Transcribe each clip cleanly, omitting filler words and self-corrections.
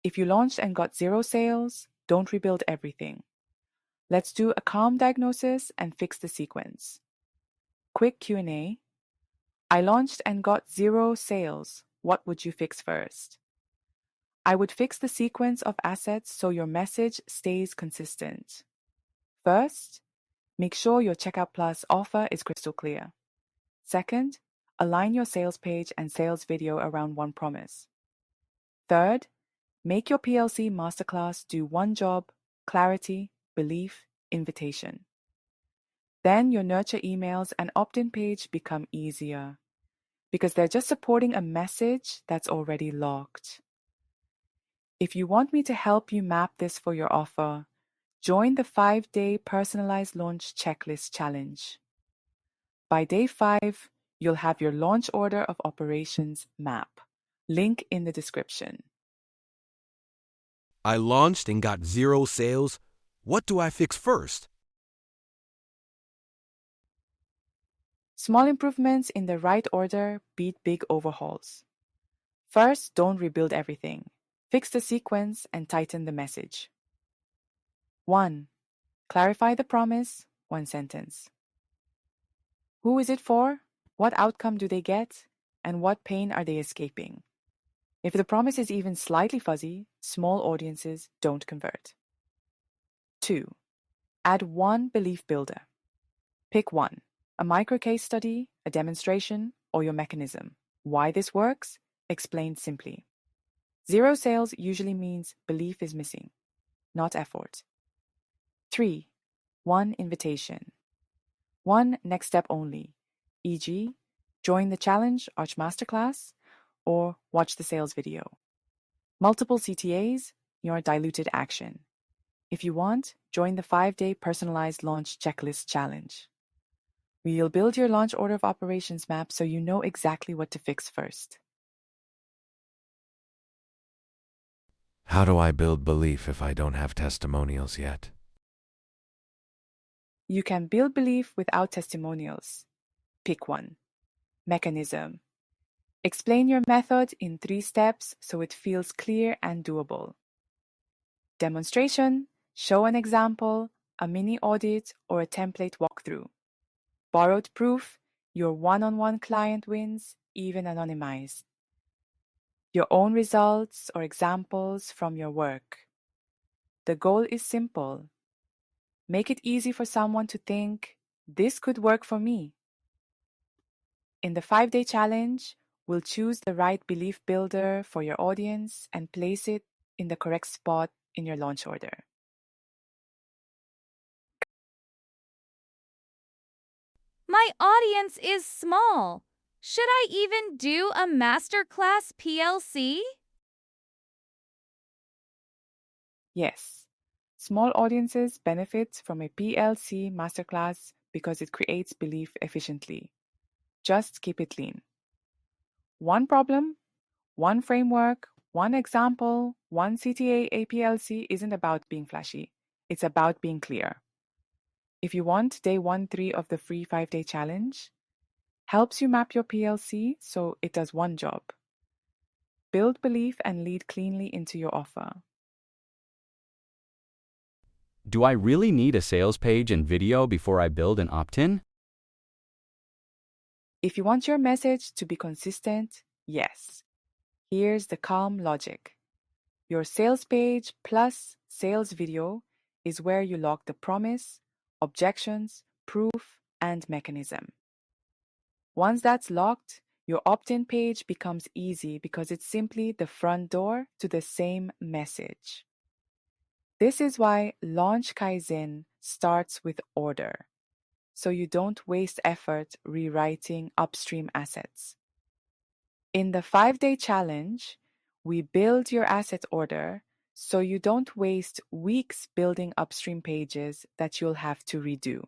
If you launched and got 0 sales, don't rebuild everything. Let's do a calm diagnosis and fix the sequence. Quick Q&A. I launched and got 0 sales. What would you fix first? I would fix the sequence of assets so your message stays consistent. First, make sure your Checkout Plus offer is crystal clear. Second, align your sales page and sales video around one promise. Third, make your PLC masterclass do one job: clarity, belief, invitation. Then your nurture emails and opt-in page become easier because they're just supporting a message that's already logged. If you want me to help you map this for your offer, join the 5-day personalized launch checklist challenge. By day 5, you'll have your launch order of operations map. Link in the description. I launched and got 0 sales. What do I fix first? Small improvements in the right order beat big overhauls. First, don't rebuild everything. Fix the sequence and tighten the message. 1. Clarify the promise, 1 sentence. Who is it for? What outcome do they get? And what pain are they escaping? If the promise is even slightly fuzzy, small audiences don't convert. 2. Add 1 belief builder. Pick 1. A micro case study, a demonstration, or your mechanism. Why this works? Explained simply. 0 sales usually means belief is missing, not effort. 3. 1 invitation. 1 next step only, e.g., join the challenge, Arch Masterclass, or watch the sales video. Multiple CTAs, your diluted action. If you want, join the 5-day personalized launch checklist challenge. We'll build your launch order of operations map so you know exactly what to fix first. How do I build belief if I don't have testimonials yet? You can build belief without testimonials. Pick 1. Mechanism. Explain your method in 3 steps so it feels clear and doable. Demonstration. Show an example, a mini audit, or a template walkthrough. Borrowed proof. Your one-on-one client wins, even anonymized. Your own results or examples from your work. The goal is simple. Make it easy for someone to think, this could work for me. In the 5-day challenge, we'll choose the right belief builder for your audience and place it in the correct spot in your launch order. My audience is small. Should I even do a masterclass PLC? Yes, small audiences benefit from a PLC masterclass because it creates belief efficiently. Just keep it lean. 1 problem, 1 framework, 1 example, 1 CTA APLC isn't about being flashy. It's about being clear. If you want day 1-3 of the free 5-day challenge, helps you map your PLC so it does one job. Build belief and lead cleanly into your offer. Do I really need a sales page and video before I build an opt-in? If you want your message to be consistent, yes. Here's the calm logic. Your sales page plus sales video is where you log the promise, objections, proof, and mechanism. Once that's locked, your opt-in page becomes easy because it's simply the front door to the same message. This is why Launch Kaizen starts with order, so you don't waste effort rewriting upstream assets. In the 5-day challenge, we build your asset order so you don't waste weeks building upstream pages that you'll have to redo.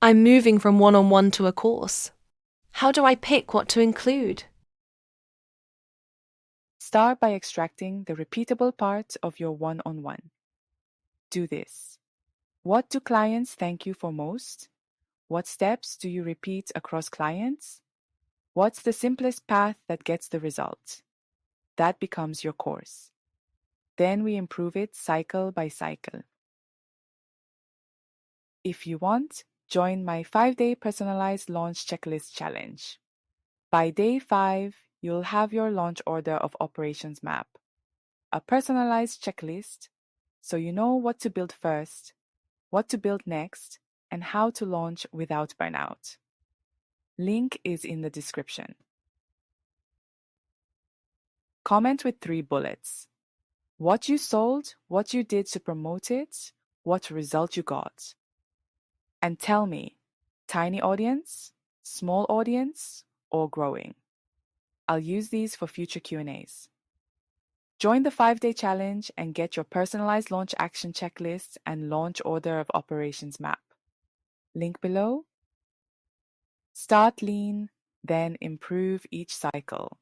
I'm moving from one-on-one to a course. How do I pick what to include? Start by extracting the repeatable parts of your one-on-one. Do this. What do clients thank you for most? What steps do you repeat across clients? What's the simplest path that gets the results? that becomes your course. Then we improve it cycle by cycle. If you want, join my 5-day personalized launch checklist challenge. By day 5, you'll have your launch order of operations map, a personalized checklist, so you know what to build first, what to build next, and how to launch without burnout. Link is in the description. Comment with 3 bullets. What you sold, what you did to promote it, what result you got. And tell me, tiny audience, small audience, or growing? I'll use these for future Q&As. Join the 5-day challenge and get your personalized launch action checklist and launch order of operations map. Link below. Start lean, then improve each cycle.